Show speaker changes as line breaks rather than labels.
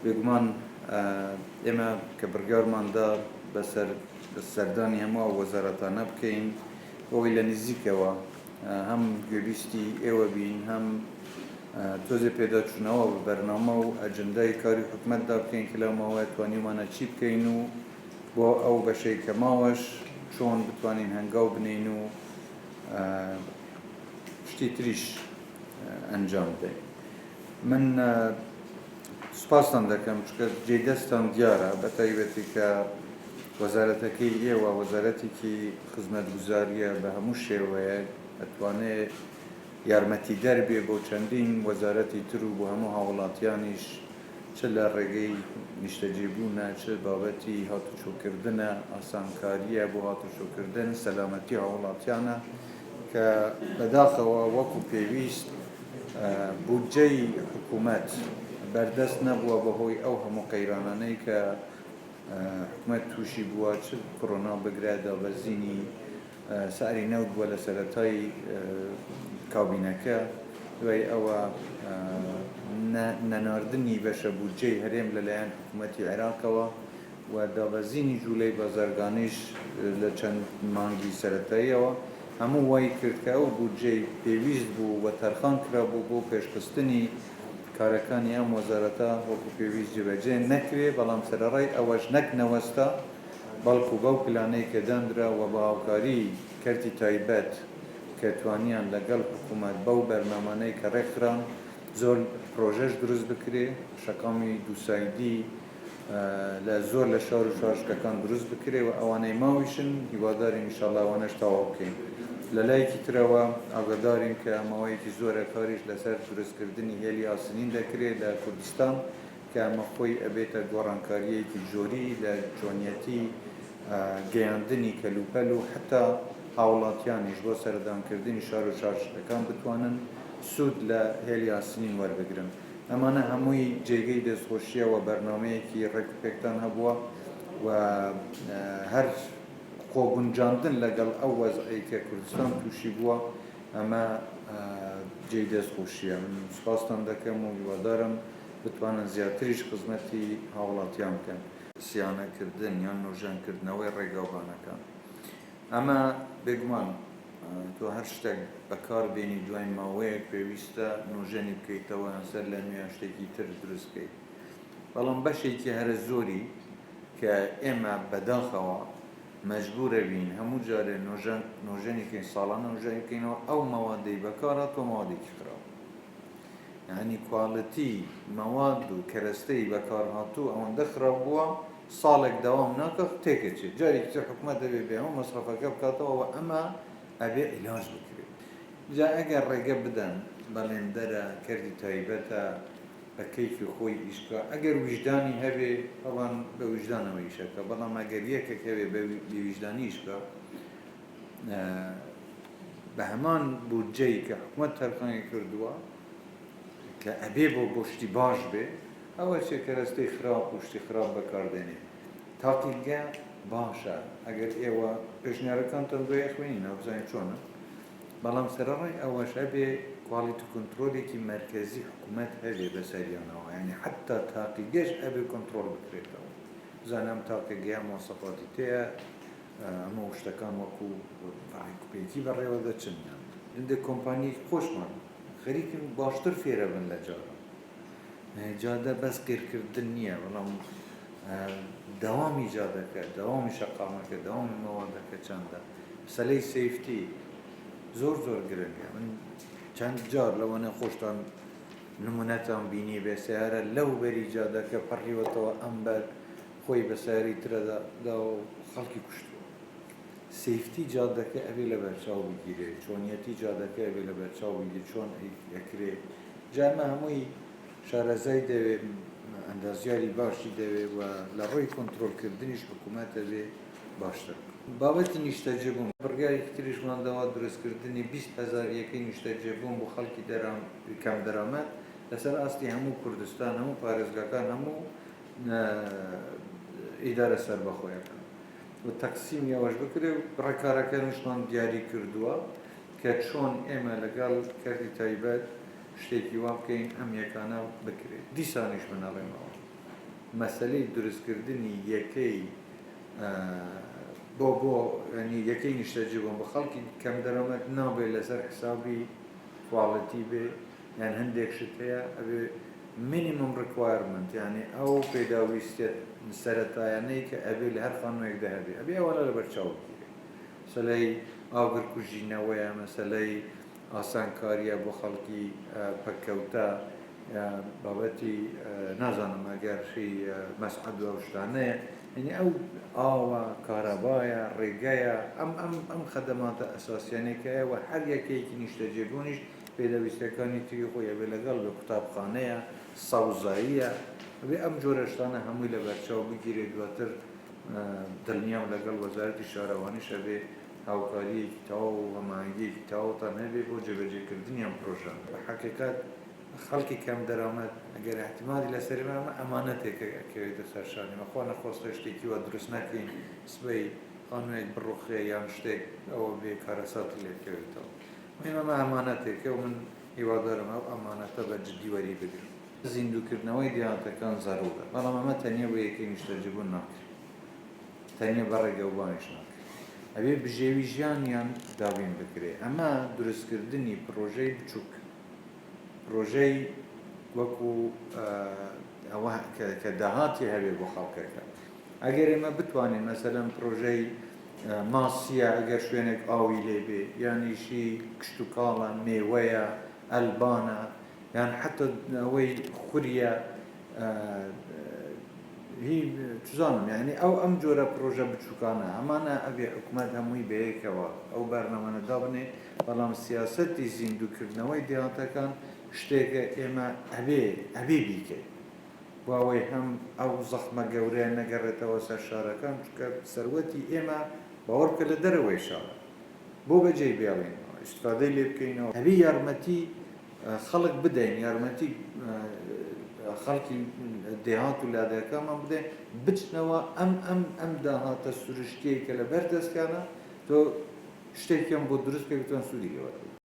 بێگومان ئێمە کە بڕیارماندا بەسەر سەردانی هەموو وەزارەتانە بکەین بۆی لە نزیکەوە هەم گوێبیستی ئێوە بین هەم تۆزێ پێداچوونەوە بە بەرنامە و ئەجندای کاری حکوومەتدا بکەین کە لەمەوە توانیمانە چی بکەین و بۆ ئەو بەشەی کە ماوەش چۆن بتوانین هەنگاو بنین و شتی تریش ئەنجام بدەین. من سوپاسان دەکەم چکە جێدەستان دیارە بە تایبەتی کە وەزارەتەکەی ئێوە وەزارەتێکی خزمەتگوزاریە بە هەموو شێوەیە ئەتوانێت یارمەتی دەربێ بۆ چەندین وەزارەتی تر و بۆ هەموو هاوڵاتیانیش چ لە ڕێگەی نیشتەجێبوونە چ بابەتی هاتوچۆکردنە ئاسانکاریە بۆ هاتوچۆکردن سەلامەتی هاوڵاتیانە کە بەداخەوە وەکو پێویست بودجەی حکوومەت بەردەست نەبووە بەهۆی ئەو هەموو قەیرانانەی کە حکوومەت تووشی بووە چ کۆڕۆنا بگرێ دابەزینی ساری نەوت بووە لە سەرەتای کابینەکە دوای ئەوە نەناردنی بەشە بودجەی هەرێم لەلایەن حکوومەتی عێراقەوە و دابەزینی جوولەی بازرگانیش لە چەند مانگی سەرەتاییەوە هەموو وای کرد کە ئەو بودجەی پێویست بوو و تەرخان کرابوو بۆ پێشخستنی کارەکانی ئەم وەزارەتە وەکو پێویست جێبەجێ نەکرێ بەڵام سەرەڕای ئەوەش نەک نەوەستا بەڵکو بەو پلانەی کە دەنرا و بە هاوکاری کەرتی تایبەت کە توانیان لەگەڵ حکوومەت بەو بەرنامانەی کە ڕێکخران زۆر پرۆژەش دروست بکرێ شەقامی دووسایدی لە زۆر لە شار و شارشکەکان دروست بکرێ و ئەوانەی ماویشن هیوادارین ئینشاڵڵا ئەوانەش تەواو بکەین. لە لایەکی ترەوە ئاگادارین کە ماوەیەکی زۆرە کاریش لەسەر دروستکردنی هێلی ئاسنین دەکرێت لە کوردستان کە ئەمە خۆی ئەبێتە گۆڕانکاریەکی جۆری لە جوانیەتی گەیاندنی کەلوپەل و حتا هاوڵاتیانیش بۆ سەردانکردنی شار و شارشتەکان بتوانن سوود لە هێلی ئاسنین وەربگرن. ئەمانە هەمووی جێگەی دەستخۆشیە و بەرنامەیەکی ڕێکوپێکتان هەبووە و هەر خۆگونجاندن لەگەڵ ئەو وەزعی کە کوردستان تووشی بووە ئەمە جێی دەستخۆشیە. من سوپاستان دەکەم و هیوادارم بتوانن زیاتریش خزمەتی هاوڵاتیان بکەن سیانەکردن یان نۆژانکردنەوەی ڕێگاوبانەکان. ئەمە بێگومان تۆ هەر شتێک بەکار بێنی دوای ماوەیەک پێویستە نۆژەنی بکەیتەوە سەر لە نوێ شتێکی تر دروست بکەیت بەڵام بەشێکی هەرە زۆری کە ئێمە بەداخەوە مەجبورە بین هەموو جارێ نۆژەنێکی ساڵانە نۆژەنی بکەینەوە ئەو مەوادەی بەکارهاتوە مەوادێکی خراپ یعنی کواڵەتی مەواد و کەرەستەی بەکارهاتوو ئەوەندە خراپ بووە ساڵێک داوام ناکە تێکەچێت جارێکی تر حکوومەت دەبێت بێ هەموو مەسرەفەکە بکاتەوە ئەمە ئەبێ عیلاج بکرێت. جا ئەگەر ڕێگە بدەن بەڵێندەرە کەرتی تایبەتە بە کەیفی خۆی ئیشکا ئەگەر وجدانی هەبێ ئەوان بە وجدانەوە ئیشەکە بەڵام ئەگەر یەکێک هەبێ بە وجدانی ئیشکا بە هەمان بودجەی کە حکوومەت تەرخانی کردووە کە ئەبێ بۆ شتی باش بێ ئەوە چێ کەرەستەی خراپ و شتی خراپ بەکاردێنێ تاقیگە باشە ئەگەر ئێوە پێشنیارەکانتان بۆ یەخوێنین نابزانین چۆنە بەڵام سەرەڕای ئەوەش هەبێ کوالیتی کنترۆلێکی مرکزی حکوومەت هەبێ بەسەریانەوە یعنی حتا تاقیگەش ئەبێ کۆنترۆل بکرێتەوە زانام تاقیگەیان مۆسەفاتی تەیە ئەمە شتەکان وەکو ڕێکوپێکی بەڕێوە دەچن هەندێک کۆمپانی خۆشمان خەریکن باشتر فێرە بن لە جارە جادە بەس قێرکردن نییە بەڵام داوامی جادەکە داوامی شەقامەکە داوامی مەوادەکە چەندە مەسەلەی سەیفتی زۆر گرنگە. من چەند جار لەوانە خۆشتان نمونەتان بینی بێ سیارە لەو بەری جادەکە پەڕیوەتەوە ئەم بەر خۆی بە سیاری ترەدا و خەڵکی کوشتووە. سەیفتی جادەکە ئەبێ لە بەرچاو بگیرێ چۆنیەتی جادەکە ئەبێ لە بەرچاو بگیرێ چۆن ئەکرێ جامە هەمووی شارەزای دەوێت ئەندازیاری باشی دەوێت و لە ڕۆی کۆنترۆلکردنیش حکوومەت دەبێ باشتر. بابەتی نیشتەجێبوون بڕیارێکی تریشمانداوە دروستکردنی 20,000 یەکەی نیشتەجێبوون بۆ خەڵکی کەم دەرامەت لەسەر ئاستی هەموو کوردستان هەموو پارێزگاکان هەموو ئیدارە سەربەخۆیەکان و تەقسیمیەوەش بکرێ و ڕێکارەکانیشمان دیاری کردووە کە چۆن ئێمە لەگەڵ کەرتی تایبەت شتێکی وا بکەین ئەم یەکانە بکرێت دیسانیش منەڵێمەوە مەسەلەی دروستکردنی یەکەی بۆ ینی یەکەی نیشتەجێ بوون بە خەڵکی کەم دەرەمەت نابێت لەسەر حسابی کواڵەتی بێ یان هەندێک شت هەیە ئەبێ مینیمم ڕکوایرمنت یعنی ئەو پێداویستێت سەرەتایانەی کە ئەبێ لە هەر خانوویەکدا هەبێ ئەبێ ئەوەڵە لە بەرچاوگیرێ مەسەلەی ئاگرکوژینەوەیە مەسەلەی ئاسانکاریە بۆ خەڵکی پەککەوتە بابەتی نازانم ئەگەرشی مەسعەد و ئەو شتانەیە ینی ئەو ئاوە کارەبایە ڕێگایە ئەم خەدەماتە ئەساسیانێکەیە و هەر یەکەیەکی نیشتەجێبوونیش پێدەویستەکانی تری خۆی ئەبێ لەگەڵ بە قوتابخانەیە سەوزاییە ئەبێ ئەم جۆرە شتانە هەمووی لە بەرچاو بگیرێت دواتر دڵنیام لەگەڵ وەزارەتی شارەوانیش ئەبێ هاوکاریەکی تەواو و هەماهەنگیەکی تەواوتان هەبێ بۆ جێبەجێکردنی ئەم پرۆژە بە حەقیقەت خەڵکی کەم دەرامەت ئەگەر احتیمالی لەسەری ئەمانەتێکە ئەکەوێتە سەرشانی مەخوا نەخۆستە شتێکی وە دروست نەکەین سبەی خانوویەک بڕوخێ یان شتێک ئەوە بێ کارەساتی لێکەوێتەوە ئەمە ئەمانەتێکە و من هیوادارم ئەو ئەمانەتە بە جددی وەری بگرن زیندووکردنەوەی دیهاتەکان زارۆرە بەڵام ئەمە تەنیا بۆ یەکەی نیشتەجێبوون ناکرێت تەنیا بە ڕێگەوبانیش ناکرێت ئەبێ بژێوی ژیانیان دابین بکرێ ئەمە دروستکردنی پرۆژەی بچووک پرۆژەی وەکو ئەوە کە داهاتی هەبێ بۆ خەڵکەکە ئەگەر ئێمە بتوانین مەسەلەن پرۆژەی ماسیە ئەگەر شوێنێک ئاوی لێبێ یانیشی کشت و کاڵە مێوەیە ئەلبانە یان حتا ئەوەی خوریە هی توزانم یعنی ئەو ئەم جۆرە پرۆژە بچووکانە ئەمانە ئەبێ حکوومەت هەمووی بەیەکەوە ئەو بەرنامەدا بنێ بەڵام سیاسەتی زیندووکردنەوەی دیهاتەکان شتێکە ئێمە ئەبێ بیکەین واوەی هەم ئەو زەخمە گەورەیە نەگەڕێتەوە سەر شارەکان چکە سەروەتی ئێمە باوەڕکە لە دەرەوەی شارە بۆ بەجێ بێڵێنەوە ئیستفادەی لێ بکەینەوە هەبی یارمەتی خەڵک بدەین یارمەتی خەڵکی دێهات و لادەکەمان بدەین بچنەوە ئەم داهاتە سروشتیەی کە لە بەردەستکانە تۆ شتێکیان بۆ دروست پێ بتوان سوودی لێوە